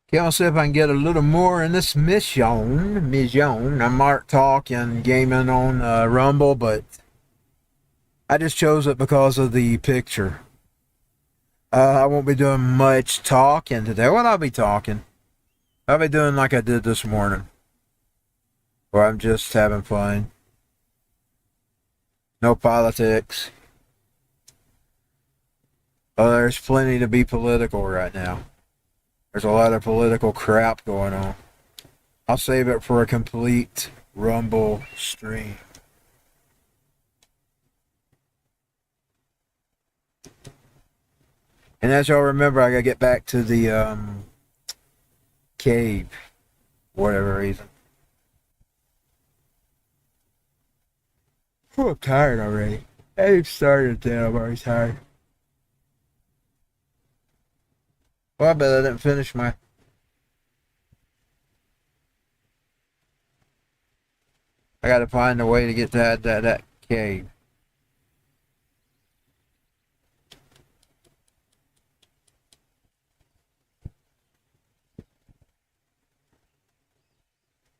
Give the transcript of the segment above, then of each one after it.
Okay, I'll see if I can get a little more in this mission. I'm Mark talking gaming on Rumble, but I just chose it because of the picture. I won't be doing much talking today. Well, I'll be talking. I'll be doing like I did this morning, where I'm just having fun. No politics. Oh, there's plenty to be political right now. There's a lot of political crap going on. I'll save it for a complete Rumble stream. And as y'all remember, I gotta get back to the cave, for whatever reason. Oh, I'm tired already. I've started then, I'm already tired. Well, I bet I didn't finish my... I gotta find a way to get to that cave.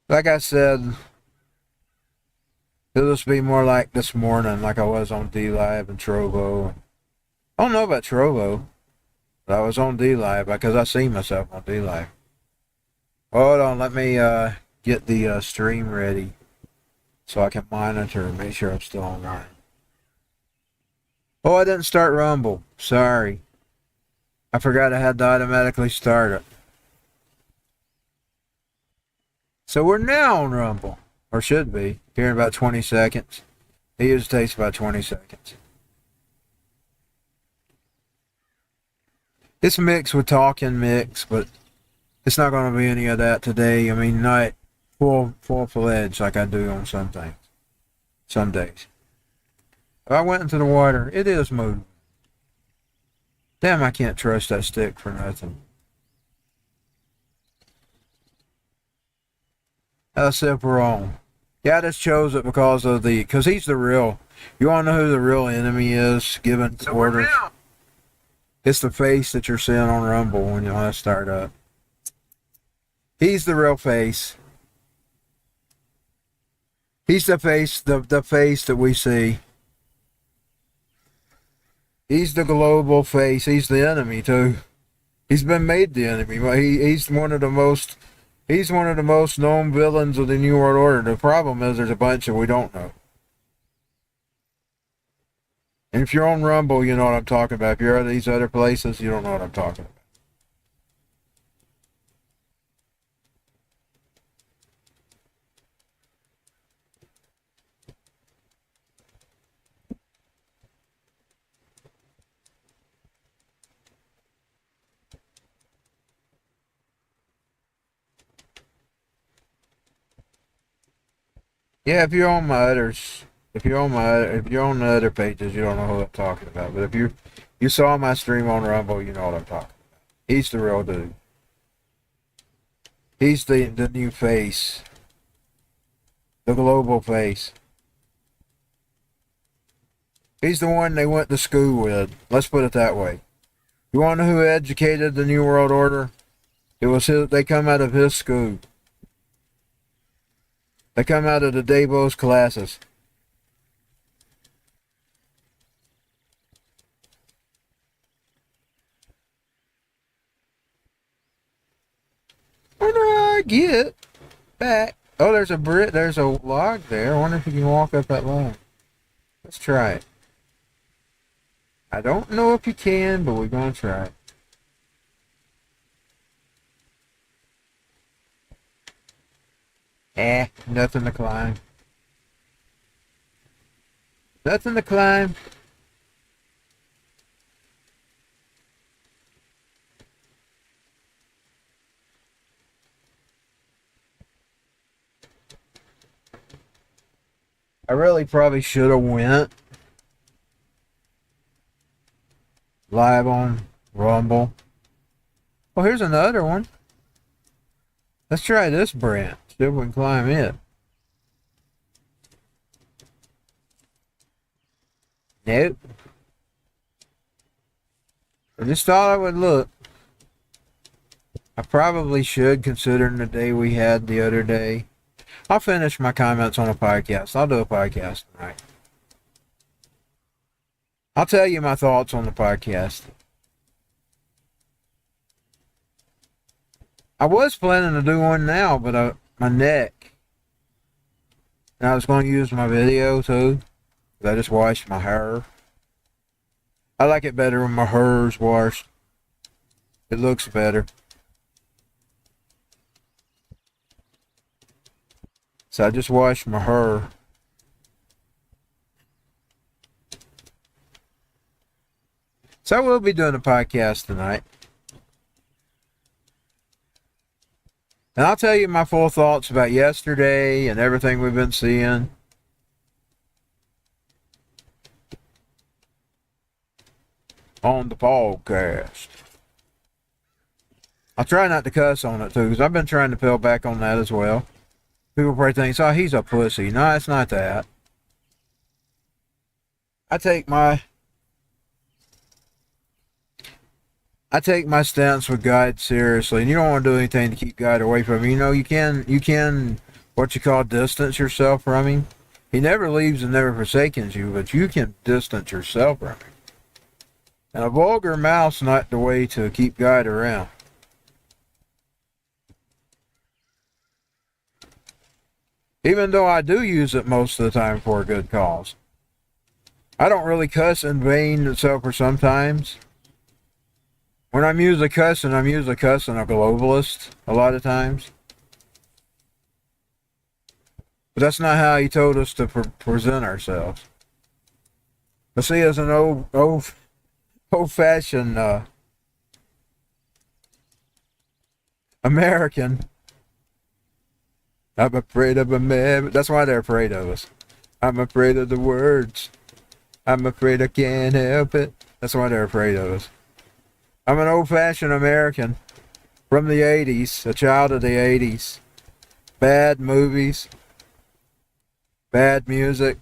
Like I said, it'll just be more like this morning, like I was on D-Live and Trovo. I don't know about Trovo, but I was on D-Live because I see myself on D-Live. Hold on, let me get the stream ready so I can monitor and make sure I'm still online. Oh, I didn't start Rumble. Sorry. I forgot I had to automatically start it. So we're now on Rumble. Or should be. Here in about 20 seconds. It usually takes about 20 seconds. It's mixed with talking mix, but it's not going to be any of that today. I mean, not full-fledged like I do on some things. Some days. If I went into the water, it is moving. Damn, I can't trust that stick for nothing. That's if we're on. Yeah, I just chose it because he's the real. You want to know who the real enemy is given orders? It's the face that you're seeing on Rumble when you want to start up. He's the real face. He's the face, the face that we see. He's the global face. He's the enemy too. He's been made the enemy. He's one of the most. He's one of the most known villains of the New World Order. The problem is there's a bunch that we don't know. And if you're on Rumble, you know what I'm talking about. If you're at these other places, you don't know what I'm talking about. Yeah, if you're on the other pages, you don't know who I'm talking about. But if you saw my stream on Rumble, you know what I'm talking about. He's the real dude. He's the new face. The global face. He's the one they went to school with. Let's put it that way. You want to know who educated the New World Order? It was his. They come out of his school. They come out of the Davos classes. What do I get back? Oh, there's a log there. I wonder if you can walk up that log. Let's try it. I don't know if you can, but we're gonna try it. Nothing to climb. Nothing to climb. I really probably should have went live on Rumble. Oh, here's another one. Let's try this branch. See if we can climb it. Nope. I just thought I would look. I probably should, considering the day we had the other day. I'll finish my comments on a podcast. I'll do a podcast tonight. I'll tell you my thoughts on the podcast. I was planning to do one now, but my neck. And I was going to use my video too. I just washed my hair. I like it better when my hair's washed. It looks better. So I just washed my hair. So I will be doing a podcast tonight. And I'll tell you my full thoughts about yesterday and everything we've been seeing. On the podcast. I'll try not to cuss on it too, because I've been trying to peel back on that as well. People probably think, oh, he's a pussy. No, it's not that. I take my stance with God seriously, and you don't want to do anything to keep God away from him. You know, you can what you call distance yourself from him. He never leaves and never forsakes you, but you can distance yourself from him. And a vulgar mouth's not the way to keep God around. Even though I do use it most of the time for a good cause. I don't really cuss in vain except for sometimes. When I'm usually cussing a globalist a lot of times. But that's not how he told us to present ourselves. But see, as an old-fashioned American, I'm afraid of a man. That's why they're afraid of us. I'm afraid of the words. I'm afraid I can't help it. That's why they're afraid of us. I'm an old-fashioned American from the 80s, a child of the 80s. Bad movies, bad music.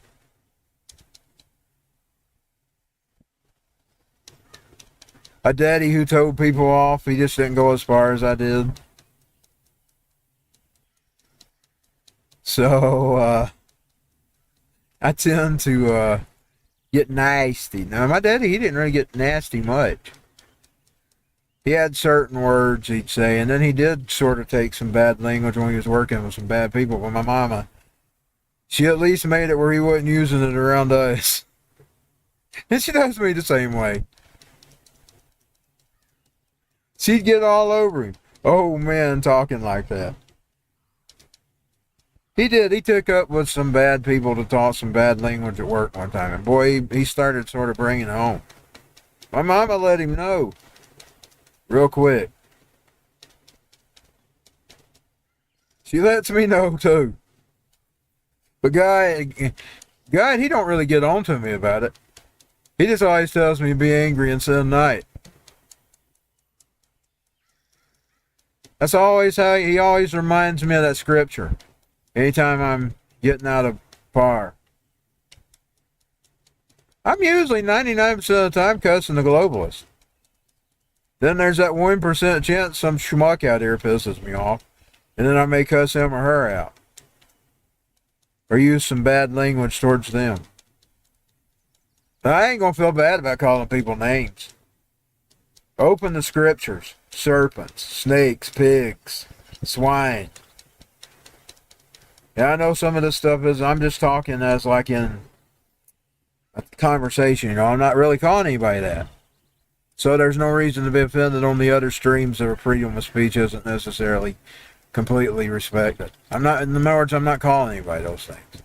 A daddy who told people off. He just didn't go as far as I did. So, I tend to get nasty. Now, my daddy, he didn't really get nasty much. He had certain words he'd say, and then he did sort of take some bad language when he was working with some bad people. But my mama, she at least made it where he wasn't using it around us. And she does me the same way. She'd get all over him. Oh, man, talking like that. He did. He took up with some bad people to talk some bad language at work one time. And boy, he started sort of bringing it home. My mama let him know. Real quick. She lets me know, too. But God, he don't really get on to me about it. He just always tells me to be angry and sin night. That's always how he always reminds me of that scripture. Anytime I'm getting out of par. I'm usually 99% of the time cussing the globalist. Then there's that 1% chance some schmuck out here pisses me off. And then I may cuss him or her out. Or use some bad language towards them. But I ain't gonna feel bad about calling people names. Open the scriptures. Serpents, snakes, pigs, swine. Yeah, I know some of this stuff is, I'm just talking as like in a conversation, you know, I'm not really calling anybody that. So there's no reason to be offended on the other streams of freedom of speech isn't necessarily completely respected. In other words, I'm not calling anybody those things.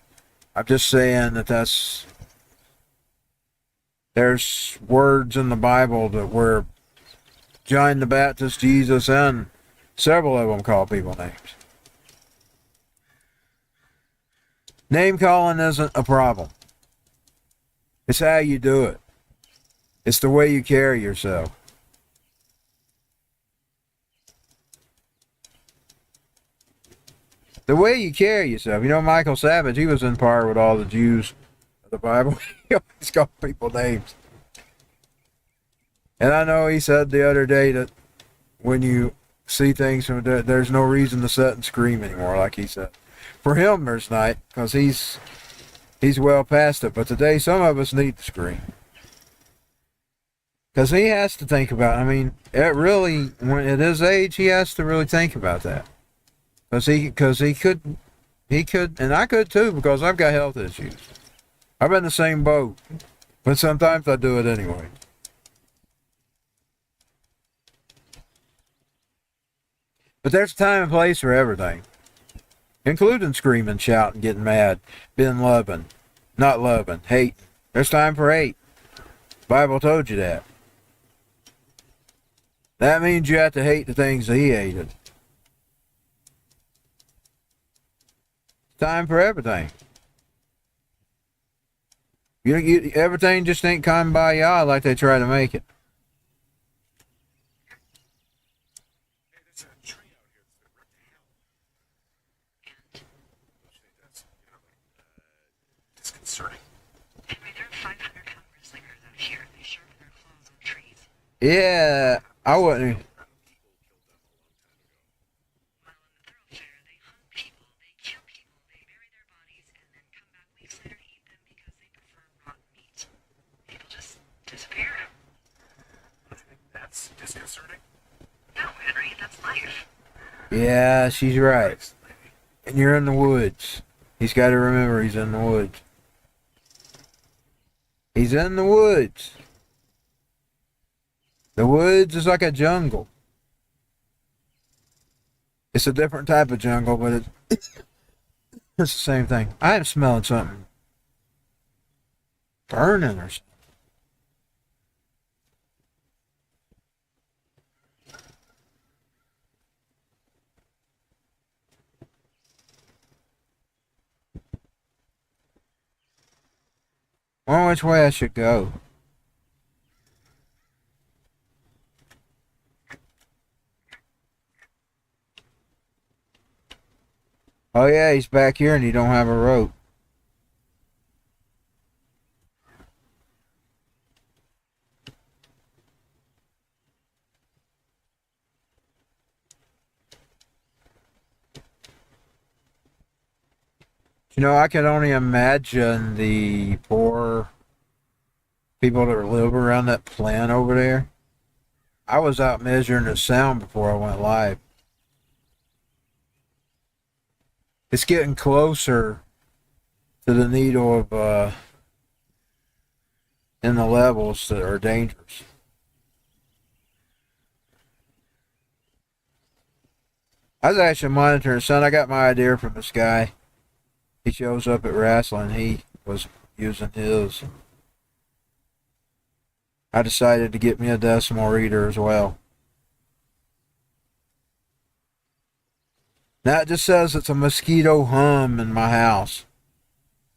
I'm just saying that there's words in the Bible that where John the Baptist, Jesus, and several of them call people names. Name calling isn't a problem. It's how you do it. It's the way you carry yourself. The way you carry yourself. You know, Michael Savage, he was in par with all the Jews of the Bible. He always called people names. And I know he said the other day that when you see things from there's no reason to sit and scream anymore, like he said. For him, there's not, because he's well past it. But today, some of us need to scream. Because he has to think about it. I mean, it really, when at his age, he has to really think about that. Because he could, and I could too, because I've got health issues. I'm in the same boat. But sometimes I do it anyway. But there's a time and place for everything. Including screaming, shouting, getting mad, being loving, not loving, hate. There's time for hate. The Bible told you that. That means you have to hate the things that he hated. Time for everything. Everything just ain't come by y'all like they try to make it. Disconcerting. Henry, there are 500 Congress leaders out here. They sharpen their claws on trees. Yeah, I wouldn't. Well, in the thoroughfare, they hunt people, they kill people, they bury their bodies, and then come back weeks later to eat them because they prefer rotten meat. People just disappear. I think that's disconcerting. No, Henry, that's life. Yeah, she's right. And you're in the woods. He's got to remember he's in the woods. He's in the woods. The woods is like a jungle. It's a different type of jungle, but it's the same thing. I am smelling something burning or something. I wonder which way I should go. Oh yeah, he's back here and he don't have a rope. You know, I can only imagine the poor people that live around that plant over there. I was out measuring the sound before I went live. It's getting closer to the needle of in the levels that are dangerous. I was actually monitoring, son. I got my idea from this guy. He shows up at wrestling. He was using his. I decided to get me a decimal reader as well. Now it just says it's a mosquito hum in my house.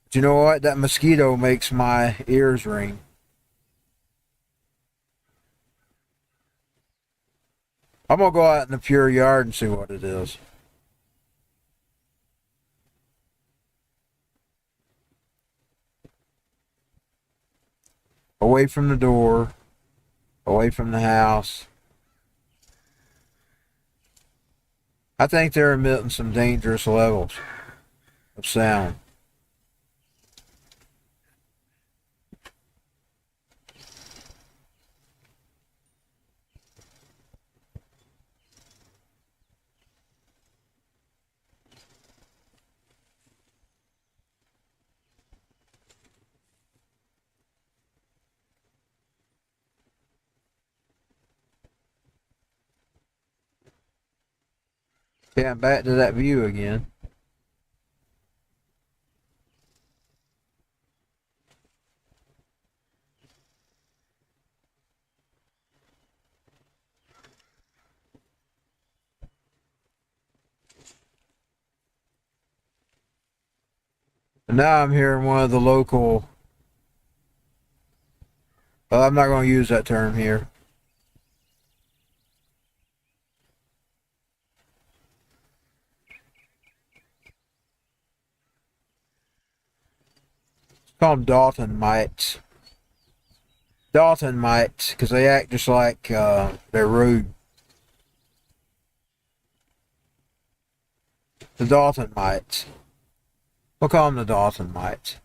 But you know what? That mosquito makes my ears ring. I'm going to go out in the pure yard and see what it is. Away from the door, away from the house. I think they're emitting some dangerous levels of sound. Yeah, I'm back to that view again. And now I'm hearing one of the local, well, I'm not going to use that term here. Call them Dalton mites. Dalton mites, because they act just like they're rude. The Dalton mites. We'll call them the Dalton mites.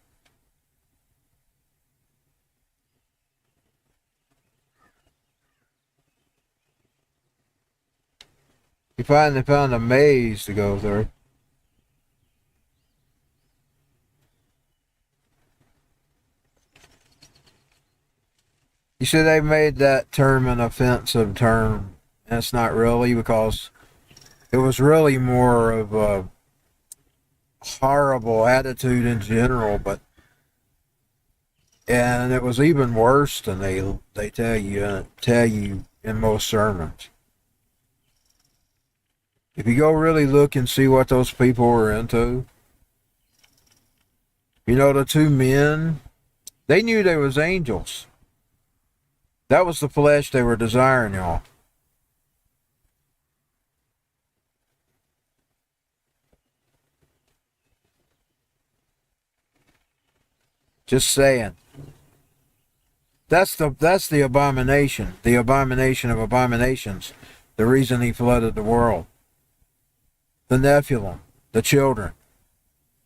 He finally found a maze to go through. You see, they made that term an offensive term, and it's not really, because it was really more of a horrible attitude in general, and it was even worse than they tell you in most sermons. If you go really look and see what those people were into, you know, the two men, they knew they was angels. That was the flesh they were desiring, y'all. Just saying. That's the abomination. The abomination of abominations. The reason he flooded the world. The Nephilim. The children.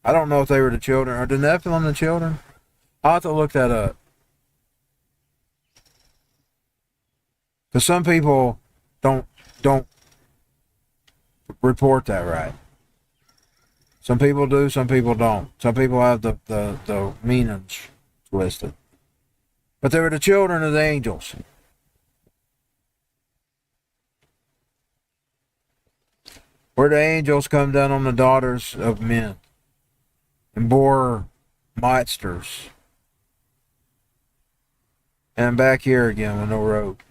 I don't know if they were the children. Are the Nephilim the children? I'll have to look that up. Because some people don't report that right. Some people do, some people don't. Some people have the meanings twisted. But they were the children of the angels. Where the angels come down on the daughters of men and bore monsters. And back here again with no rope.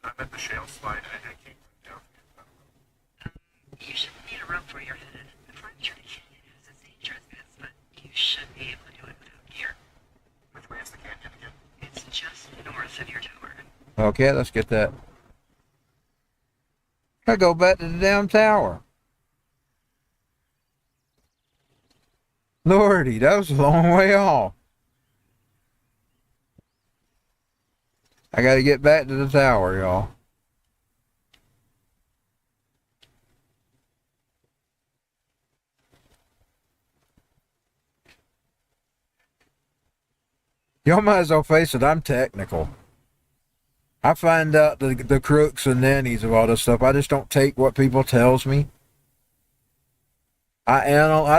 I'm at the shale slide. I can't go down. You shouldn't need a rope where you're headed. The furniture canyon is as dangerous as, but you should be able to do it without gear. Which way is the canyon again? It's just north of your tower. Okay, let's get that. I go back to the damn tower. Lordy, that was a long way off. I gotta get back to the tower, y'all. Y'all might as well face it, I'm technical. I find out the crooks and nannies of all this stuff. I just don't take what people tells me. I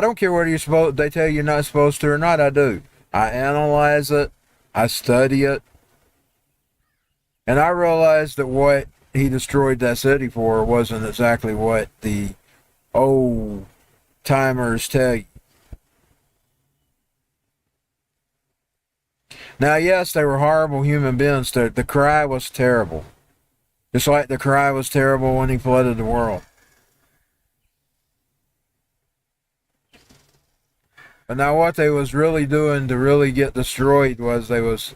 don't care whether they tell you you're not supposed to or not, I do. I analyze it, I study it, and I realized that what he destroyed that city for wasn't exactly what the old timers tell you. Now, yes, they were horrible human beings. The cry was terrible. Just like the cry was terrible when he flooded the world. But now what they was really doing to really get destroyed was they was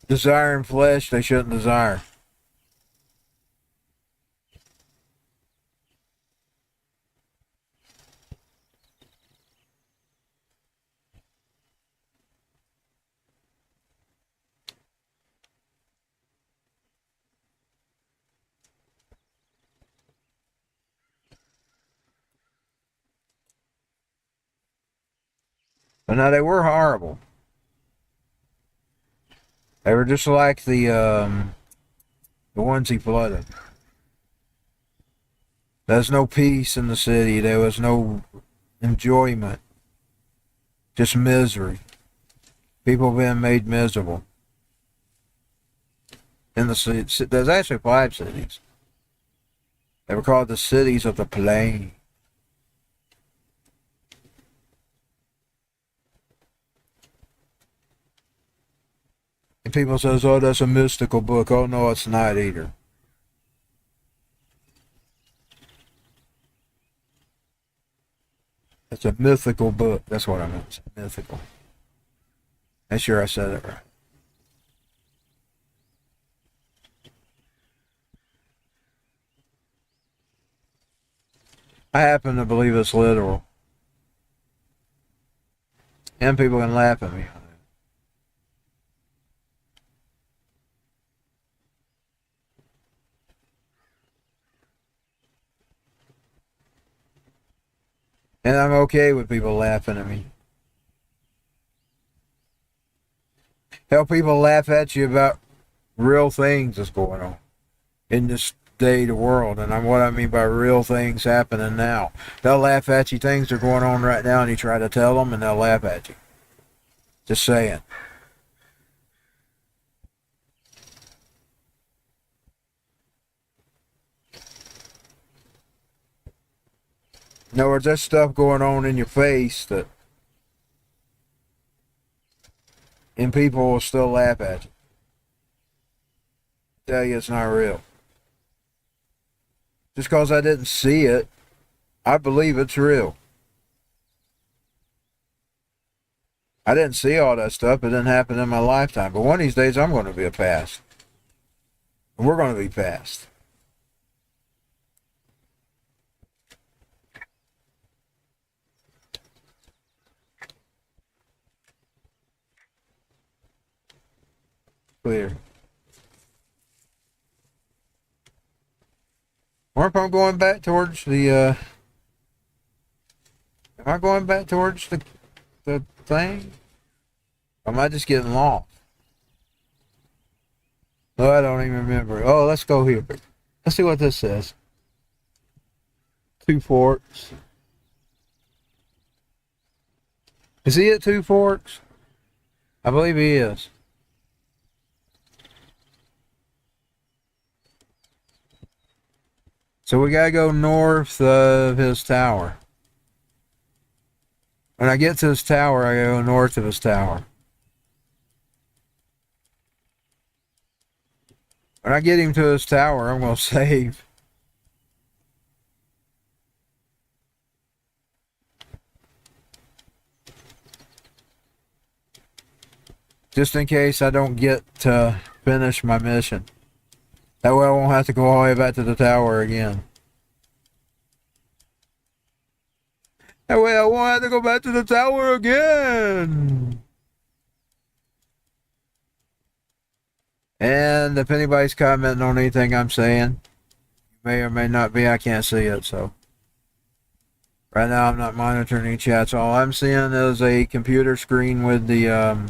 desiring flesh they shouldn't desire. But now they were horrible. They were just like the ones he flooded. There's no peace in the city. There was no enjoyment. Just misery. People being made miserable. In the city, there's actually 5 cities. They were called the cities of the plain. And people says, oh, that's a mystical book. Oh, no, it's not either. It's a mythical book. That's what I meant. It's mythical. I'm sure I said it right. I happen to believe it's literal. And people can laugh at me on it. And I'm okay with people laughing at me. Help people laugh at you about real things that's going on in this day of the world. And what I mean by real things happening now. They'll laugh at you. Things are going on right now and you try to tell them and they'll laugh at you. Just saying. In other words, there's stuff going on in your face and people will still laugh at you. Tell you it's not real. Just because I didn't see it, I believe it's real. I didn't see all that stuff. It didn't happen in my lifetime. But one of these days, I'm going to be a past. And we're going to be past. Clear. Or if I'm going back towards the, am I going back towards the thing? Or am I just getting lost? Oh, I don't even remember. Oh, let's go here. Let's see what this says. 2 Forks. Is he at 2 Forks? I believe he is. So we gotta go north of his tower. When I get to his tower, I gotta go north of his tower. When I get him to his tower, I'm gonna save. Just in case I don't get to finish my mission. That way I won't have to go all the way back to the tower again. That way I won't have to go back to the tower again. And if anybody's commenting on anything I'm saying, may or may not be, I can't see it, so. Right now I'm not monitoring any chats. All I'm seeing is a computer screen with the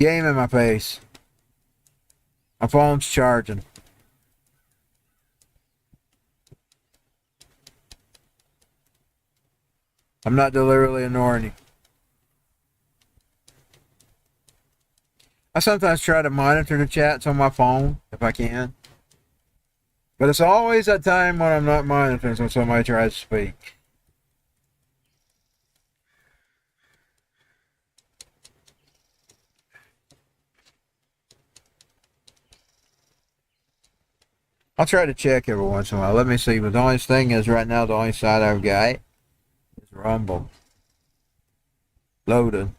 game in my face. My phone's charging. I'm not deliberately ignoring you. I sometimes try to monitor the chats on my phone, if I can. But it's always that time when I'm not monitoring when somebody tries to speak. I'll try to check every once in a while. Let me see. But the only thing is right now the only site I've got is Rumble. Loaded.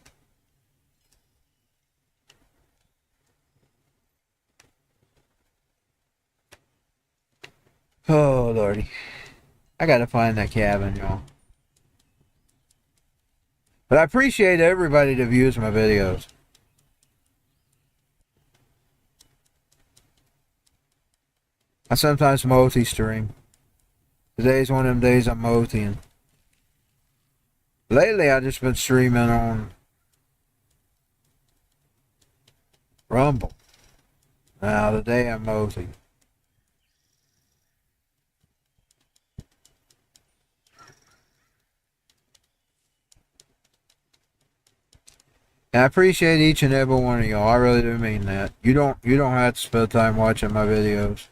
Oh, Lordy. I gotta find that cabin, y'all. But I appreciate everybody that views my videos. I sometimes multi-stream. Today's one of them days I'm multiing. Lately, I've just been streaming on Rumble. Now, today I'm multi. And I appreciate each and every one of y'all. I really do mean that. You don't have to spend time watching my videos.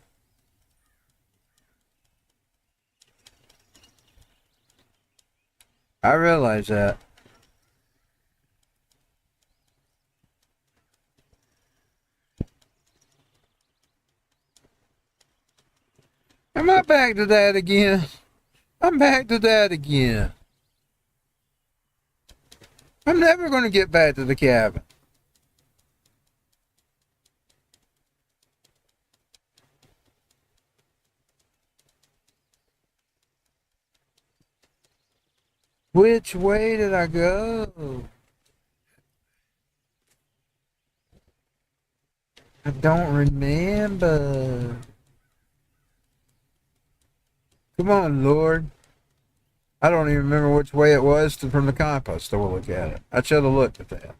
I realize that. Am I back to that again? I'm back to that again. I'm never going to get back to the cabin. Which way did I go? I don't remember. Come on, Lord. I don't even remember which way it was from the compass to look at it. I should have looked at that.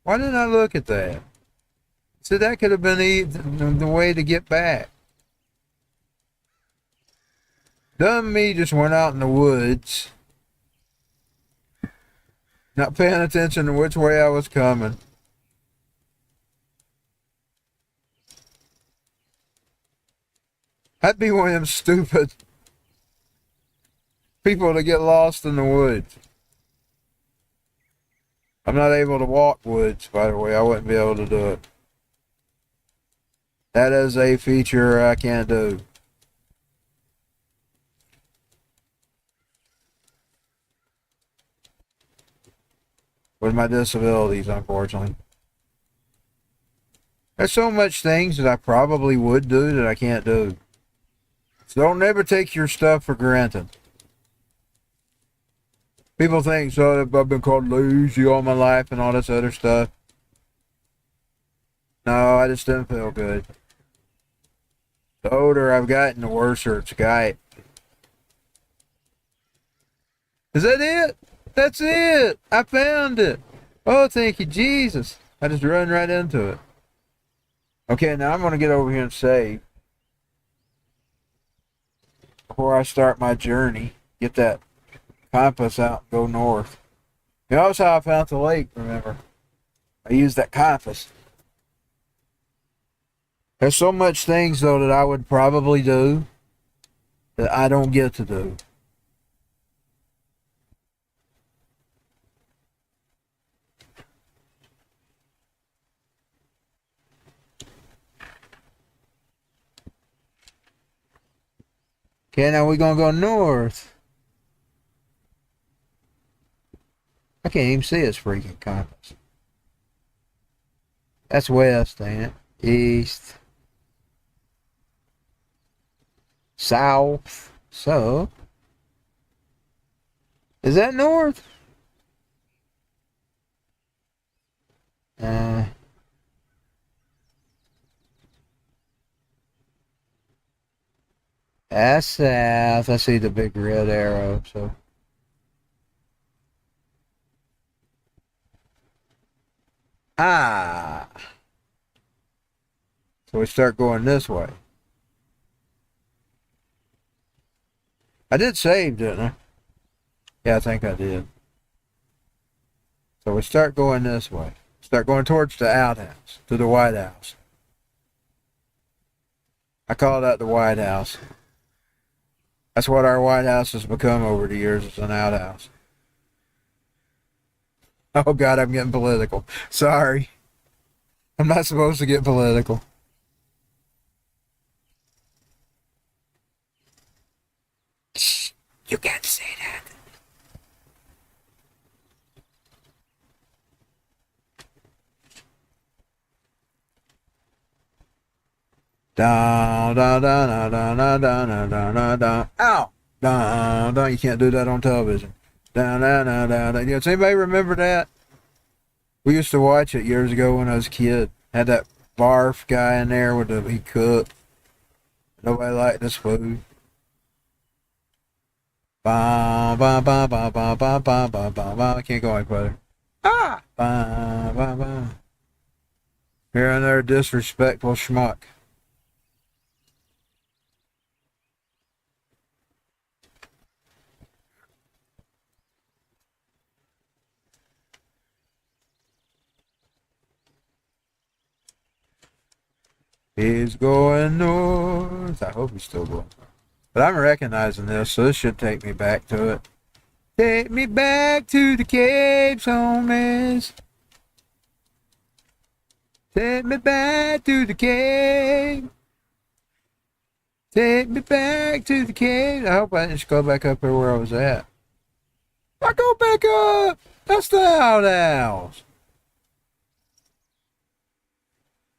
Why didn't I look at that? So that could have been the way to get back. Dumb me just went out in the woods, not paying attention to which way I was coming. I'd be one of them stupid people to get lost in the woods. I'm not able to walk woods, by the way. I wouldn't be able to do it. That is a feature I can't do. With my disabilities, unfortunately. There's so much things that I probably would do that I can't do. So don't never take your stuff for granted. People think, so I've been called lazy all my life and all this other stuff. No, I just didn't feel good. The older I've gotten, the worse it's got. Is that it? That's it! I found it! Oh, thank you, Jesus. I just run right into it. Okay, now I'm going to get over here and save. Before I start my journey, get that compass out and go north. You know, that's how I found the lake, remember? I used that compass. There's so much things, though, that I would probably do that I don't get to do. Okay, now we're going to go north. I can't even see this freaking compass. That's west, ain't it? East. South. So, is that north? That's south. I see the big red arrow, so. Ah. So we start going this way. I did save, didn't I? Yeah, I think I did. So we start going this way. Start going towards the outhouse, to the White House. I call that the White House. That's what our White House has become over the years, is an outhouse. Oh God, I'm getting political. Sorry. I'm not supposed to get political. Shh, you can't say that. Down, down, down, down, down, down, down, down, down, down. Ow! Down, down. You can't do that on television. Down, down, down, down, down. Does anybody remember that? We used to watch it years ago when I was a kid. Had that barf guy in there with the he cooked. Nobody liked this food. Ba ba ba ba ba ba ba ba ba ba. I can't go any further. Ah! Ba ba ba. Here and there, disrespectful schmuck. He's going north. I hope he's still going north. But I'm recognizing this, so this should take me back to it. Take me back to the caves, homies. Take me back to the cave. Take me back to the cave. I hope I didn't just go back up there where I was at. I go back up. That's the outhouse.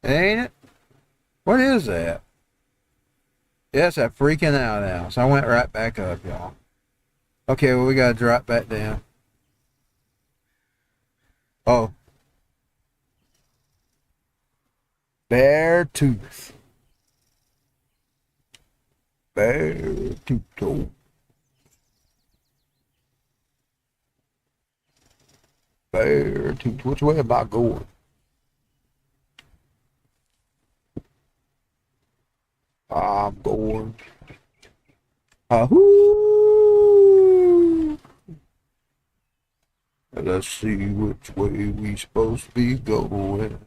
Ain't it? What is that? Yes, that freaking outhouse. I went right back up, y'all. Okay, well, we gotta drop back down. Oh. Bear tooth. Bear tooth. Bear tooth. Which way am I going? I'm going. Ahoo! Let's see which way we supposed to be going.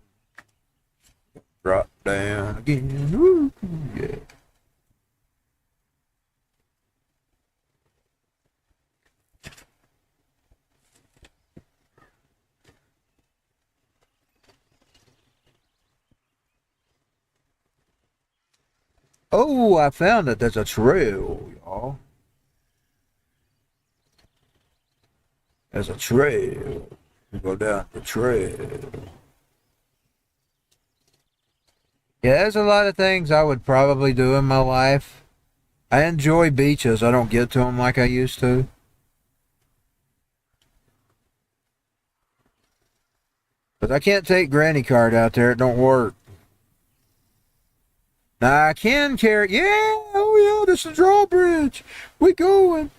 Drop down again. Woo! Yeah. Oh, I found it. There's a trail, y'all. There's a trail. We go down the trail. Yeah, there's a lot of things I would probably do in my life. I enjoy beaches. I don't get to them like I used to. But I can't take granny card out there. It don't work. Now I can carry. Yeah, oh yeah, this is drawbridge. We going.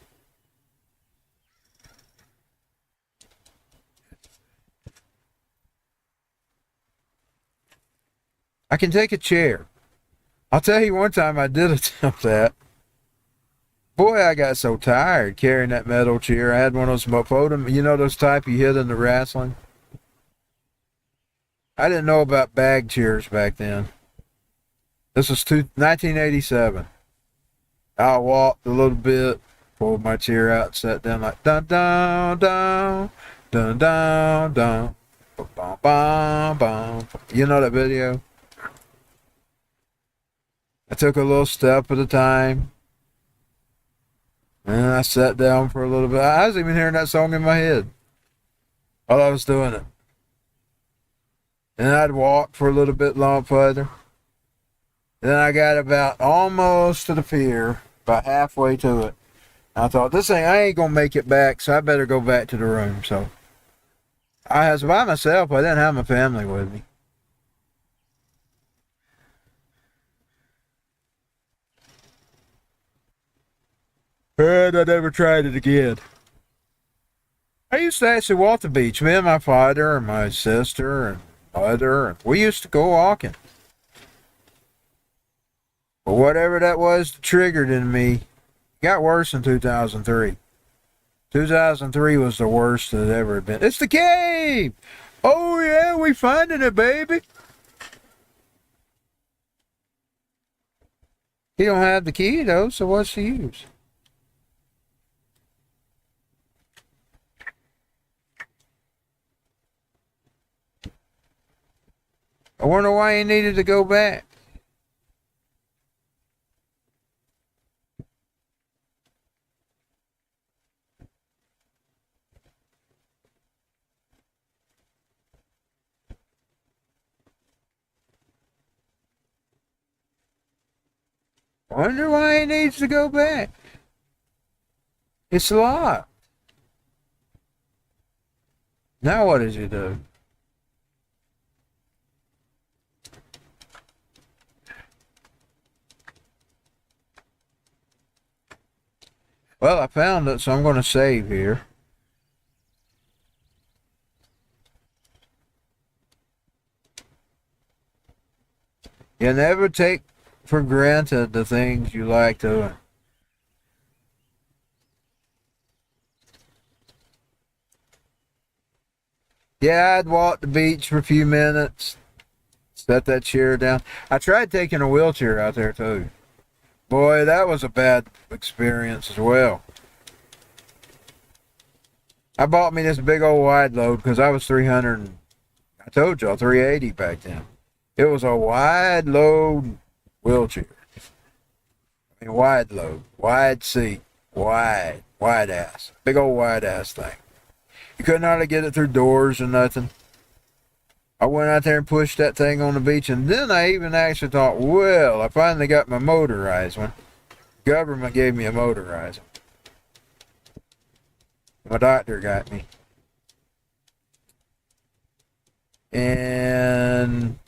I can take a chair. I'll tell you one time I did attempt that. Boy, I got so tired carrying that metal chair. I had one of those photo, you know, those type you hit in the wrestling. I didn't know about bag chairs back then. This was 1987. I walked a little bit, pulled my chair out, sat down like dun dun dun dun dun dun, bum bum bum. You know that video? I took a little step at a time, and I sat down for a little bit. I was even hearing that song in my head while I was doing it. And I'd walk for a little bit long further. Then I got about almost to the pier, about halfway to it. I thought, I ain't gonna make it back, so I better go back to the room. So I was by myself. I didn't have my family with me. And I never tried it again. I used to actually walk the beach. Me and my father and my sister and mother, we used to go walking. But whatever that was that triggered in me, got worse in 2003. 2003 was the worst that it ever had been. It's the cave! Oh yeah, we finding it, baby! He don't have the key though, so what's the use? I wonder why he needed to go back. Wonder why he needs to go back. It's locked. Now what does he do? Well, I found it, so I'm going to save here. You never take for granted the things you like doing. Yeah, I'd walk the beach for a few minutes, set that chair down. I tried taking a wheelchair out there too. Boy, that was a bad experience as well. I bought me this big old wide load because I was 300, I told y'all 380 back then. It was a wide load wheelchair. I mean, wide load, wide seat, wide ass, big old wide ass thing. You couldn't hardly get it through doors or nothing. I went out there and pushed that thing on the beach, and then I even actually thought, well, I finally got my motorized one. Government gave me a motorized one. My doctor got me. And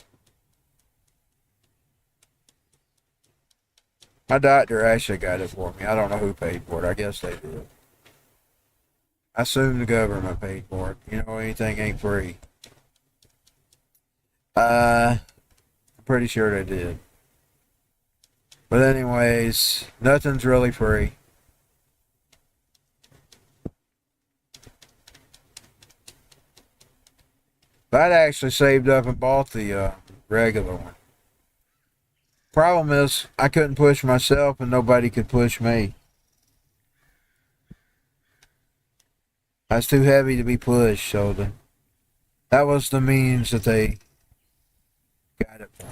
my doctor actually got it for me. I don't know who paid for it. I guess they did. I assume the government paid for it. You know, anything ain't free. I'm pretty sure they did. But anyways, nothing's really free. I'd actually saved up and bought the regular one. Problem is, I couldn't push myself and nobody could push me. I was too heavy to be pushed, so that was the means that they got it for.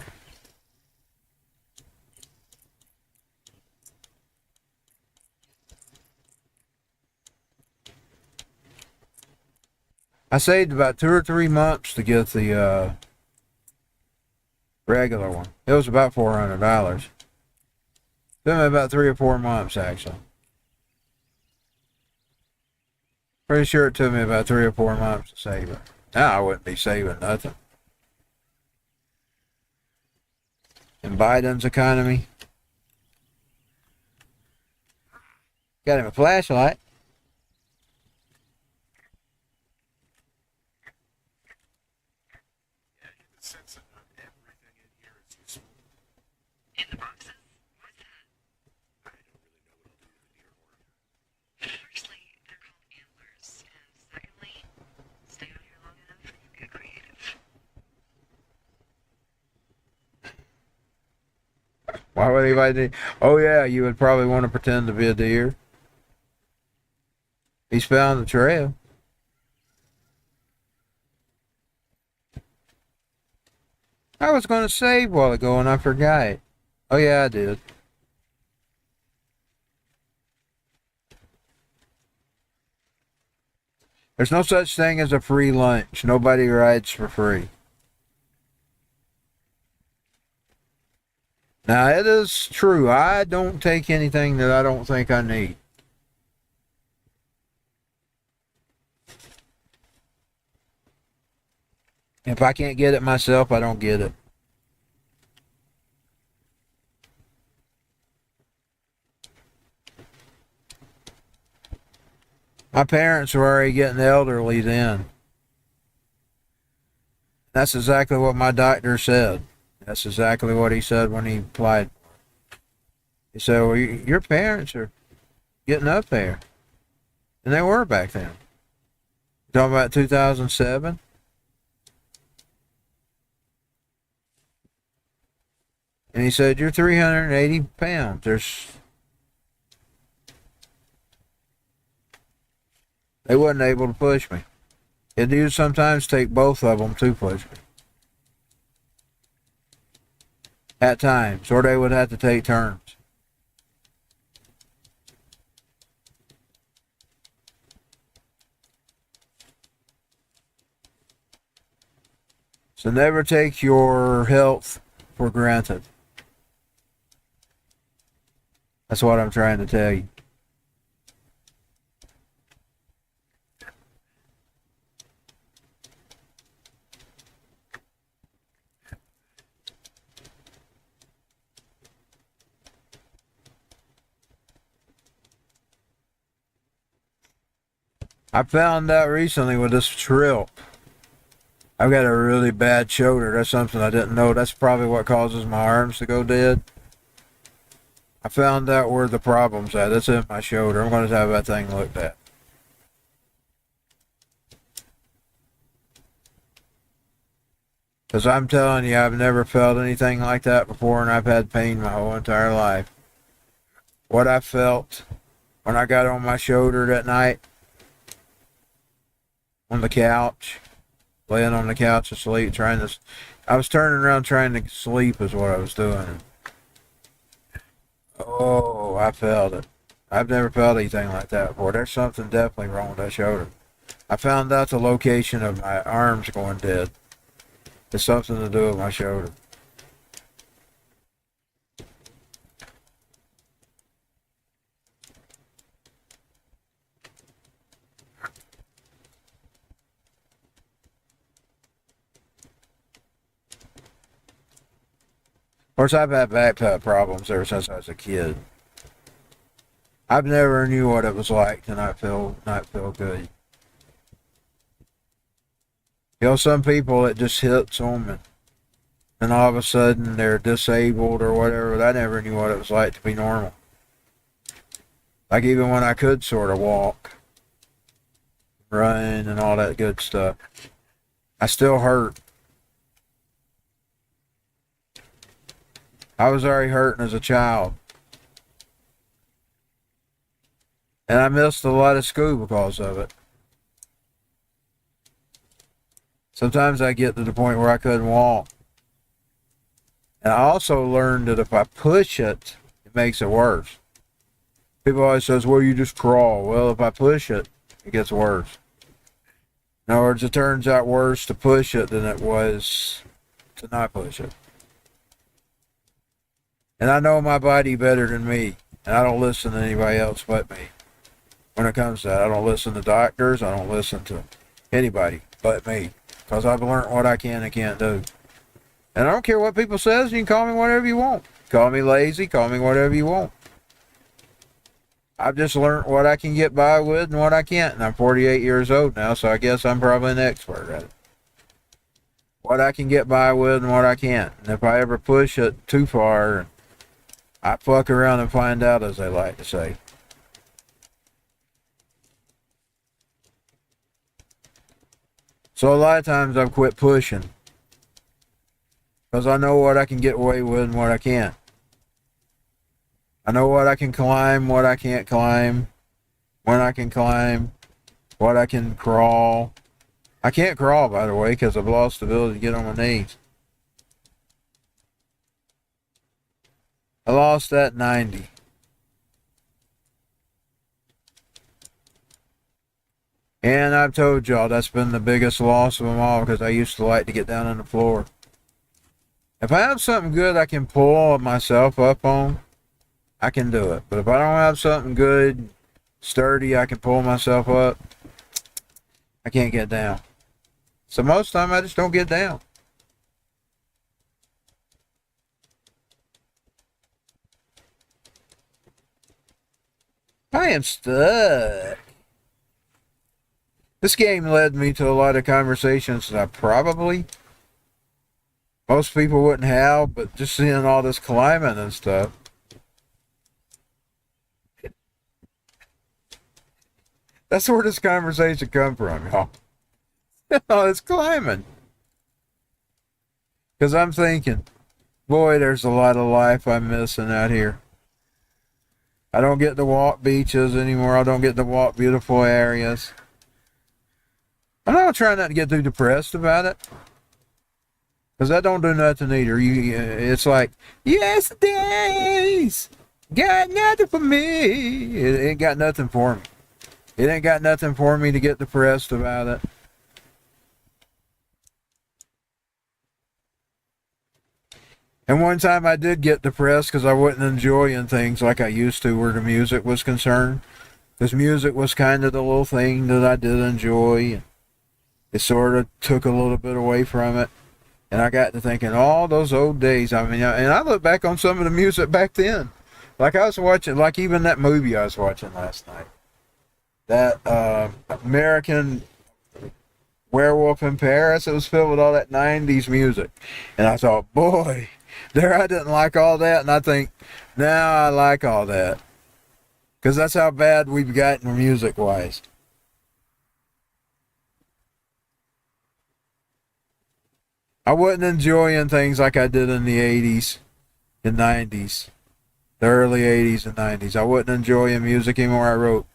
I saved about 2 or 3 months to get the regular one. It was about $400. Took me about 3 or 4 months, actually. Pretty sure it took me about 3 or 4 months to save it. Now I wouldn't be saving nothing. In Biden's economy. Got him a flashlight. Yeah, you can sense that not everything in here is useful. In the boxes? What's that? I don't really know what I'll do with the deer horn. Firstly, they're called antlers, and secondly, stay out here long enough and you get creative. Why would anybody do? Oh yeah, you would probably want to pretend to be a deer. He's found the trail. I was going to save a while ago and I forgot. Oh yeah, I did. There's no such thing as a free lunch. Nobody rides for free. Now, it is true. I don't take anything that I don't think I need. If I can't get it myself, I don't get it. My parents were already getting elderly then. That's exactly what my doctor said. That's exactly what he said when he applied. He said, well, your parents are getting up there. And they were back then. Talking about 2007? And he said, you're 380 pounds. They wasn't able to push me. It do sometimes take both of them to push me. At times, or they would have to take turns. So never take your health for granted. That's what I'm trying to tell you. I found out recently with this trip, I've got a really bad shoulder. That's something I didn't know. That's probably what causes my arms to go dead. I found out where the problem's at. It's in my shoulder. I'm going to have that thing looked at. Because I'm telling you, I've never felt anything like that before, and I've had pain my whole entire life. What I felt when I got on my shoulder that night, on the couch, laying on the couch asleep, I was turning around trying to sleep is what I was doing. Oh, I felt it. I've never felt anything like that before. There's something definitely wrong with that shoulder. I found out the location of my arms going dead. It's something to do with my shoulder. Of course, I've had back problems ever since I was a kid. I've never knew what it was like to not feel good. You know, some people it just hits them and all of a sudden they're disabled or whatever. I never knew what it was like to be normal. Like even when I could sort of walk, run, and all that good stuff, I still hurt. I was already hurting as a child. And I missed a lot of school because of it. Sometimes I get to the point where I couldn't walk. And I also learned that if I push it, it makes it worse. People always says, well, you just crawl. Well, if I push it, it gets worse. In other words, it turns out worse to push it than it was to not push it. And I know my body better than me. And I don't listen to anybody else but me. When it comes to that, I don't listen to doctors. I don't listen to anybody but me. Because I've learned what I can and can't do. And I don't care what people says. You can call me whatever you want. Call me lazy. Call me whatever you want. I've just learned what I can get by with and what I can't. And I'm 48 years old now, so I guess I'm probably an expert at it. What I can get by with and what I can't. And if I ever push it too far, I fuck around and find out, as they like to say. So a lot of times I've quit pushing. Because I know what I can get away with and what I can't. I know what I can climb, what I can't climb, when I can climb, what I can crawl. I can't crawl, by the way, because I've lost the ability to get on my knees. I lost that at 90. And I've told y'all that's been the biggest loss of them all, because I used to like to get down on the floor. If I have something good I can pull myself up on, I can do it. But if I don't have something good, sturdy, I can pull myself up, I can't get down. So most of the time I just don't get down. I am stuck. This game led me to a lot of conversations that I probably most people wouldn't have, but just seeing all this climbing and stuff. That's where this conversation come from, y'all. All this climbing. Because I'm thinking, boy, there's a lot of life I'm missing out here. I don't get to walk beaches anymore. I don't get to walk beautiful areas. I'm not trying not to get too depressed about it. Because that don't do nothing either. It's like, yesterday's got nothing for me. It ain't got nothing for me. It ain't got nothing for me to get depressed about it. And one time I did get depressed because I wasn't enjoying things like I used to where the music was concerned. Because music was kind of the little thing that I did enjoy. It sort of took a little bit away from it. And I got to thinking, all those old days. I mean, and I look back on some of the music back then. Like I was watching, like even that movie I was watching last night. That American Werewolf in Paris, it was filled with all that 90s music. And I thought, boy, there I didn't like all that. And I think, now I like all that. Because that's how bad we've gotten music-wise. I wasn't enjoying things like I did in the 80s and 90s. The early 80s and 90s. I wasn't enjoying music anymore. I wrote,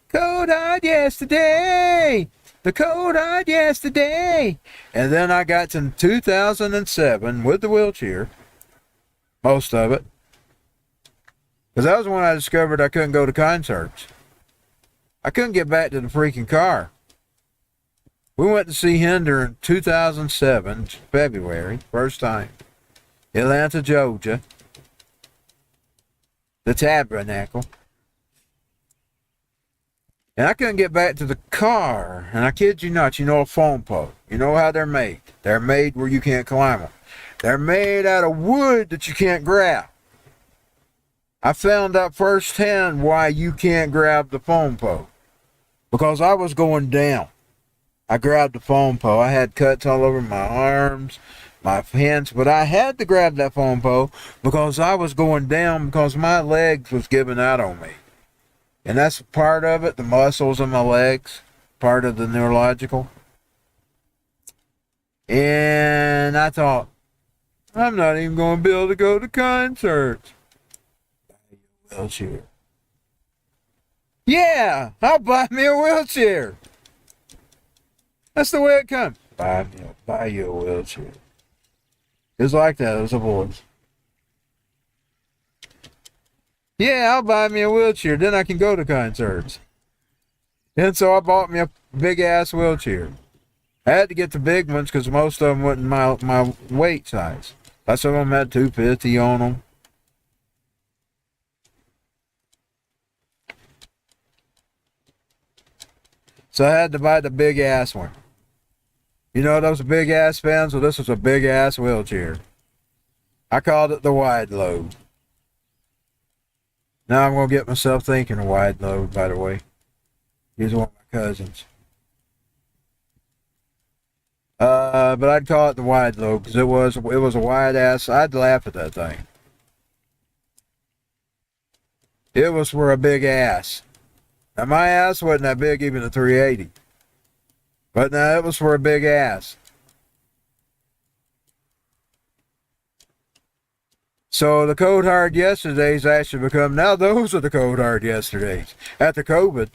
Cold Hard Yesterday, the cold hard yesterday. And then I got to 2007 with the wheelchair, most of it. Because that was when I discovered I couldn't go to concerts. I couldn't get back to the freaking car. We went to see Hinder in 2007, February, first time. Atlanta, Georgia. The Tabernacle. And I couldn't get back to the car. And I kid you not, you know a foam pole. You know how they're made. They're made where you can't climb them. They're made out of wood that you can't grab. I found out firsthand why you can't grab the foam pole. Because I was going down. I grabbed the foam pole. I had cuts all over my arms, my hands, but I had to grab that foam pole because I was going down because my legs was giving out on me. And that's part of it, the muscles in my legs, part of the neurological. And I thought, I'm not even going to be able to go to concerts. Wheelchair. Yeah, I'll buy me a wheelchair. That's the way it comes. Buy you a wheelchair. It's like that as a voice. Yeah, I'll buy me a wheelchair. Then I can go to concerts. And so I bought me a big ass wheelchair. I had to get the big ones because most of them wasn't my weight size. Some of them had 250 on them. So I had to buy the big ass one. You know those big ass fans? Well, this was a big ass wheelchair. I called it the wide load. Now I'm going to get myself thinking of wide load, by the way. He's one of my cousins. But I'd call it the wide load because it was a wide ass. I'd laugh at that thing. It was for a big ass. Now my ass wasn't that big, even a 380. But now it was for a big ass. So the Code Hard Yesterdays actually become, now those are the Code Hard Yesterdays. After COVID,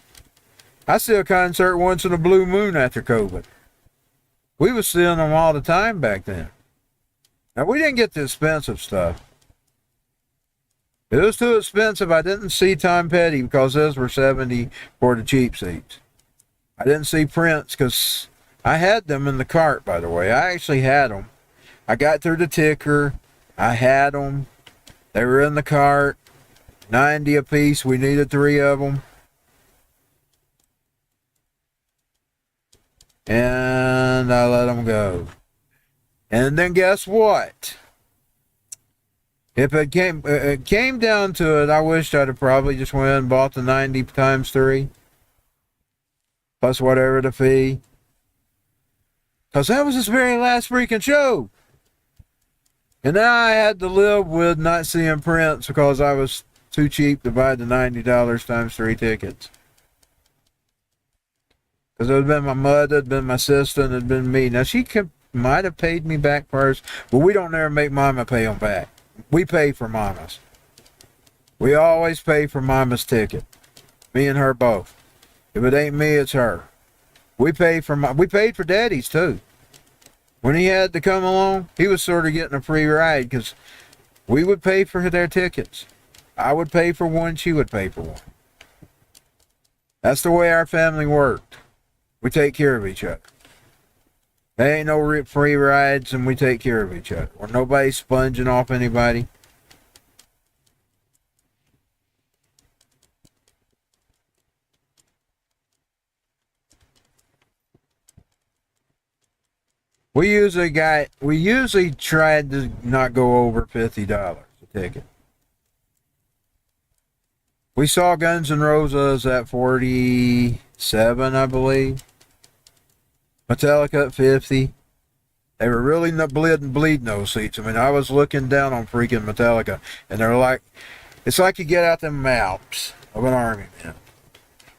I see a concert once in a blue moon after COVID. We was seeing them all the time back then. Now we didn't get the expensive stuff. It was too expensive. I didn't see Tom Petty because those were $70 for the cheap seats. I didn't see Prince because I had them in the cart, by the way. I actually had them. I got through the ticker. I had them. They were in the cart. 90 a piece. We needed 3 of them. And I let them go. And then guess what? If it came down to it, I wished I'd have probably just went and bought the 90 times 3. Plus whatever the fee. Because that was his very last freaking show. And now I had to live with not seeing Prince because I was too cheap to buy the $90 times 3 tickets. Because it would have been my mother, it would have been my sister, and it would have been me. Now she might have paid me back first, but we don't ever make Mama pay them back. We pay for Mama's. We always pay for Mama's ticket. Me and her both. If it ain't me, it's her. We paid for Daddy's too. When he had to come along, he was sort of getting a free ride because we would pay for their tickets. I would pay for one, she would pay for one. That's the way our family worked. We take care of each other. There ain't no free rides, and we take care of each other. Or nobody's sponging off anybody. We usually tried to not go over $50 a ticket. We saw Guns N' Roses at 47, I believe. Metallica at 50. They were really not bleeding those seats. I mean, I was looking down on freaking Metallica, and they're like, it's like you get out them maps of an army, man.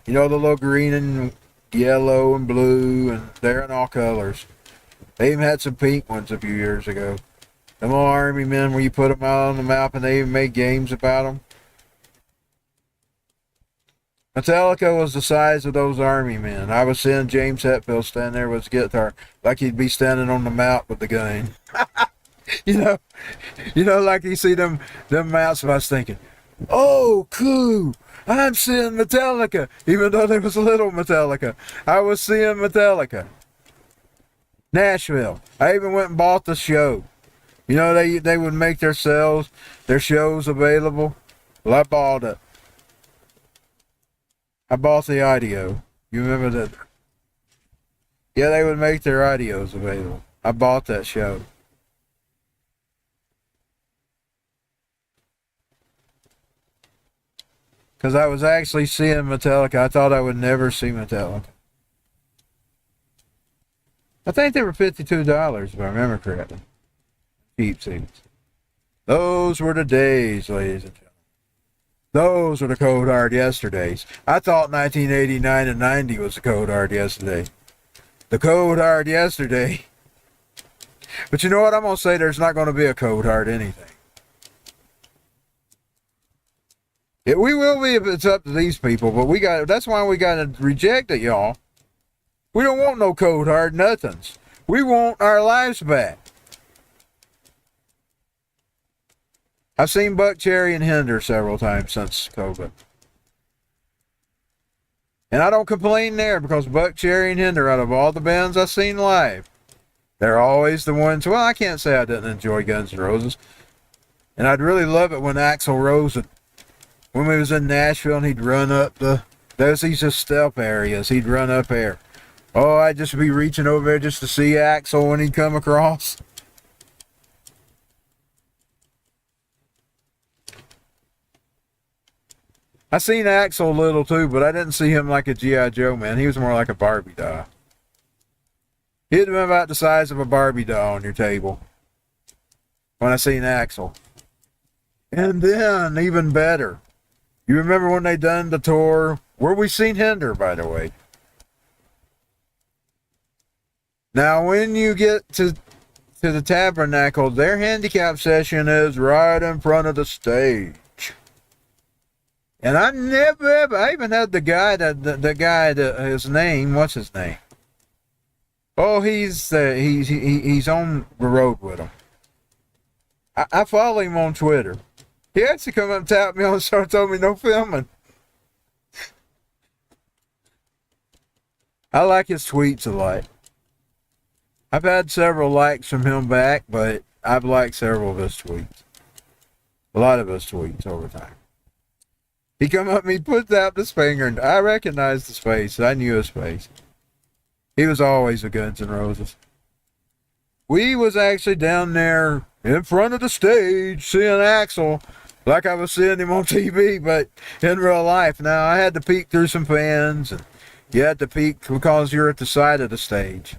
You know, the little green and yellow and blue, and they're in all colors. They even had some pink ones a few years ago. Them little army men where you put them out on the map and they even made games about them. Metallica was the size of those army men. I was seeing James Hetfield stand there with his guitar like he'd be standing on the map with the gun. you know, like you see them maps, and I was thinking, oh, cool, I'm seeing Metallica. Even though there was a little Metallica, I was seeing Metallica. Nashville. I even went and bought the show. You know, they would make their shows available. Well, I bought it. I bought the audio. You remember that? Yeah, they would make their audios available. I bought that show. Because I was actually seeing Metallica. I thought I would never see Metallica. I think they were $52 if I remember correctly. Cheap seats. Those were the days, ladies and gentlemen. Those were the cold hard yesterdays. I thought 1989 and 90 was the cold hard yesterday. The cold hard yesterday. But you know what? I'm going to say there's not going to be a cold hard anything. We will be if it's up to these people, but that's why we got to reject it, y'all. We don't want no cold hard nothings. We want our lives back. I've seen Buck Cherry and Hinder several times since COVID. And I don't complain there because Buck Cherry and Hinder, out of all the bands I've seen live, they're always the ones. Well, I can't say I didn't enjoy Guns N' Roses. And I'd really love it when Axl Rose, when we was in Nashville and he'd run up there's these just stealth areas. He'd run up there. Oh, I'd just be reaching over there just to see Axl when he'd come across. I seen Axl a little too, but I didn't see him like a G.I. Joe, man. He was more like a Barbie doll. He'd have been about the size of a Barbie doll on your table when I seen Axl. And then, even better, you remember when they done the tour where we seen Hinder, by the way. Now, when you get to the Tabernacle, their handicap session is right in front of the stage. And I even had the guy his name, what's his name? Oh, he's on the road with him. I follow him on Twitter. He actually come up and tapped me on the shoulder and told me no filming. I like his tweets a lot. I've had several likes from him back, but I've liked several of his tweets. A lot of his tweets over time. He come up and he put out his finger, and I recognized his face. I knew his face. He was always a Guns N' Roses. We was actually down there in front of the stage seeing Axl like I was seeing him on TV, but in real life. Now, I had to peek through some fans, and you had to peek because you're at the side of the stage.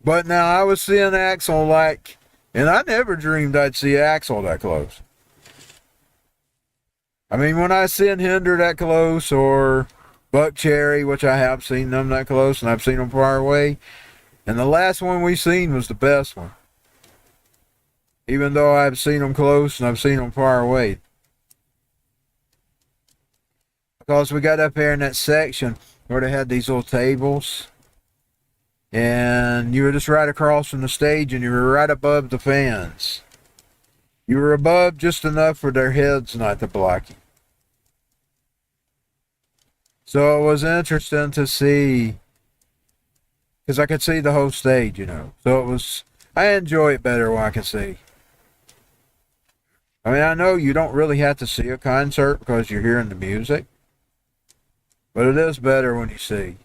But now I was seeing Axl like, and I never dreamed I'd see Axl that close. I mean, when I seen Hinder that close, or Buck Cherry, which I have seen them that close, and I've seen them far away, and the last one we seen was the best one. Even though I've seen them close and I've seen them far away. Because we got up there in that section where they had these little tables, and you were just right across from the stage, and you were right above the fans. You were above just enough for their heads not to block you. So it was interesting to see, because I could see the whole stage, you know. So I enjoy it better when I can see. I mean, I know you don't really have to see a concert because you're hearing the music, but it is better when you see.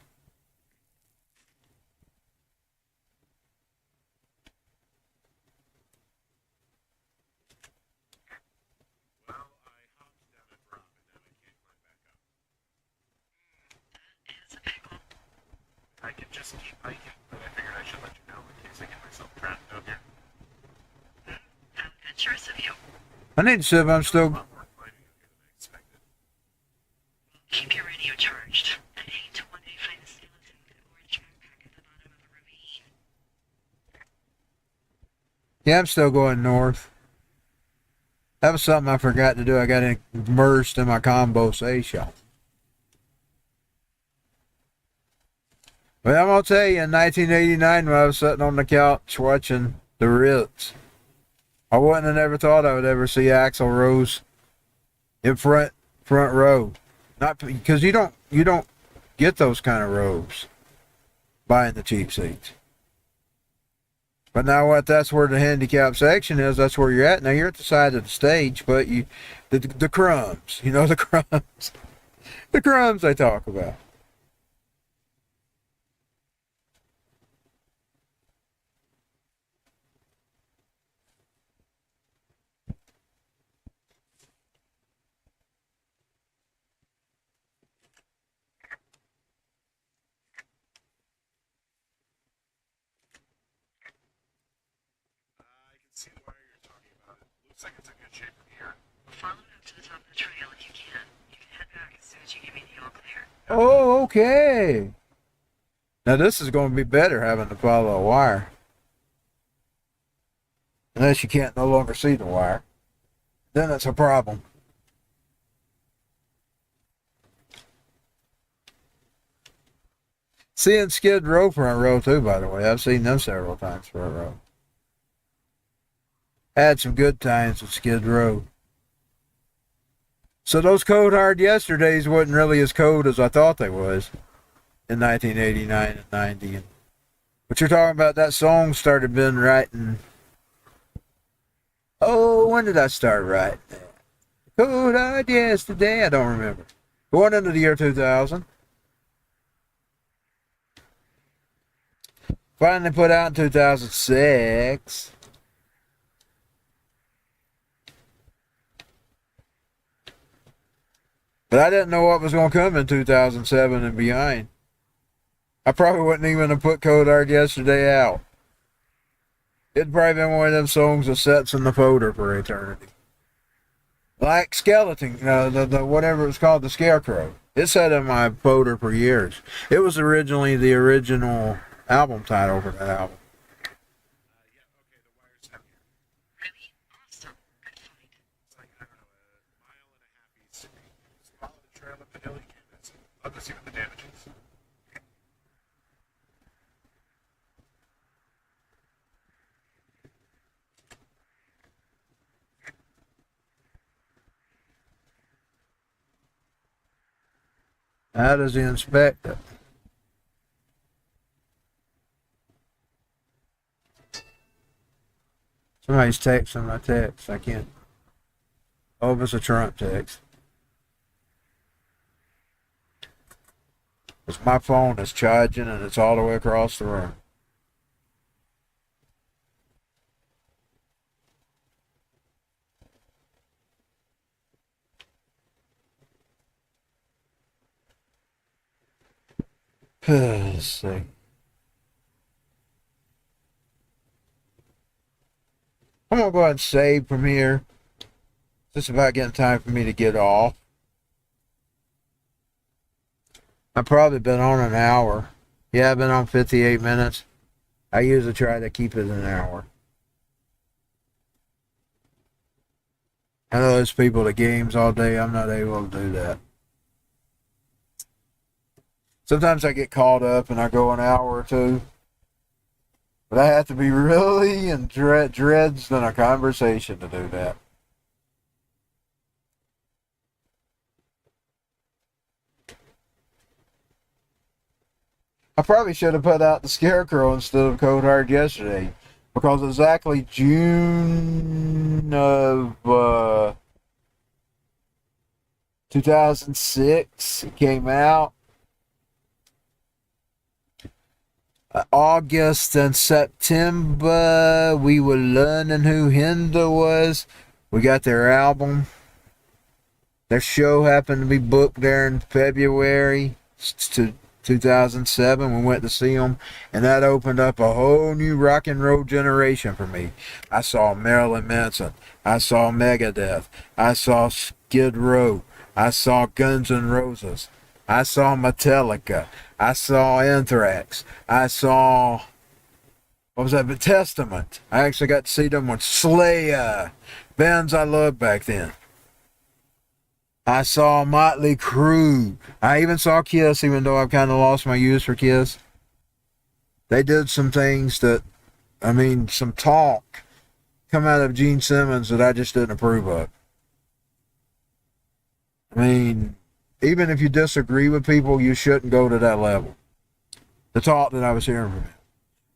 I can just keep hiking, but I figured I should let you know in case I get myself trapped out here. How adventurous of you. I need to see if I'm A still... lot more climbing up here than I expected. Keep your radio charged. I'd hate to one day find a skeleton with an orange backpack at the bottom of a ravine. Yeah, I'm still going north. That was something I forgot to do. I got immersed in my combo say shop. But I'm going to tell you, in 1989, when I was sitting on the couch watching the Ritz, I wouldn't have never thought I would ever see Axl Rose in front row. Not because you don't get those kind of rows buying the cheap seats. But now that's where the handicap section is. That's where you're at. Now you're at the side of the stage, but the crumbs, you know, the crumbs, the crumbs they talk about. like it's in good shape from here. Follow it up to the top of the trail if you can. You can head back as soon as you give me the all clear. Oh, okay. Now this is going to be better having to follow a wire. Unless you can't no longer see the wire. Then it's a problem. Seeing Skid Row front row too, by the way. I've seen them several times front row. Had some good times with Skid Row. So those cold hard yesterdays wasn't really as cold as I thought they was in 1989 and 90. But you're talking about that song started been writing. Oh, when did I start writing that? Cold hard yesterday, I don't remember. Going into the year 2000. Finally put out in 2006. But I didn't know what was going to come in 2007 and beyond. I probably wouldn't even have put Cold Hard Yesterday out. It'd probably been one of them songs that sits in the folder for eternity. Like Skeleton, the whatever it was called, the Scarecrow. It sat in my folder for years. It was originally the original album title for that album. Yeah, okay, the wire's out here. Really? Awesome. Good find. It's like, I don't know, a mile and a half east of me. Just follow the trail up the hill you can. I'll go see what the damage is. How does he inspect it? Somebody's texting my text. I can't. Oh, it's a Trump text. Because my phone is charging and it's all the way across the room. Let's see. I'm going to go ahead and save from here. It's just about getting time for me to get off. I've probably been on an hour. Yeah, I've been on 58 minutes. I usually try to keep it an hour. I know those people that games all day. I'm not able to do that. Sometimes I get caught up and I go an hour or two. But I have to be really in dreads than a conversation to do that. I probably should have put out the Scarecrow instead of Cold Hard Yesterday. Because exactly June of 2006 it came out. August and September, we were learning who Hinder was. We got their album. Their show happened to be booked there in February 2007. We went to see them, and that opened up a whole new rock and roll generation for me. I saw Marilyn Manson. I saw Megadeth. I saw Skid Row. I saw Guns N' Roses. I saw Metallica. I saw Anthrax. I saw, what was that? The Testament. I actually got to see them with Slayer. Bands I loved back then. I saw Motley Crue. I even saw Kiss, even though I've kind of lost my use for Kiss. They did some things that, some talk come out of Gene Simmons that I just didn't approve of. Even if you disagree with people, you shouldn't go to that level. The talk that I was hearing from him.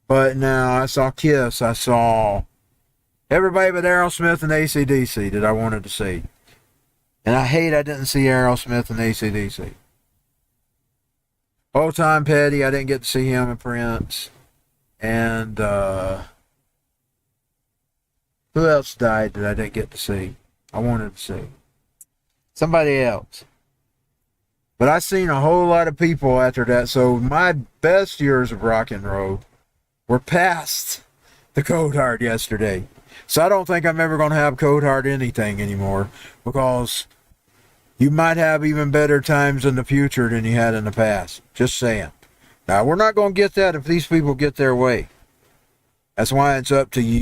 But now I saw Kiss. I saw everybody but Aerosmith and AC/DC that I wanted to see. And I hate I didn't see Aerosmith and AC/DC. Old Time Petty, I didn't get to see him and Prince. And who else died that I didn't get to see? I wanted to see. Somebody else. But I seen a whole lot of people after that, so my best years of rock and roll were past the code hard yesterday. So I don't think I'm ever going to have code hard anything anymore, because you might have even better times in the future than you had in the past. Just saying. Now, we're not going to get that if these people get their way. That's why it's up to you.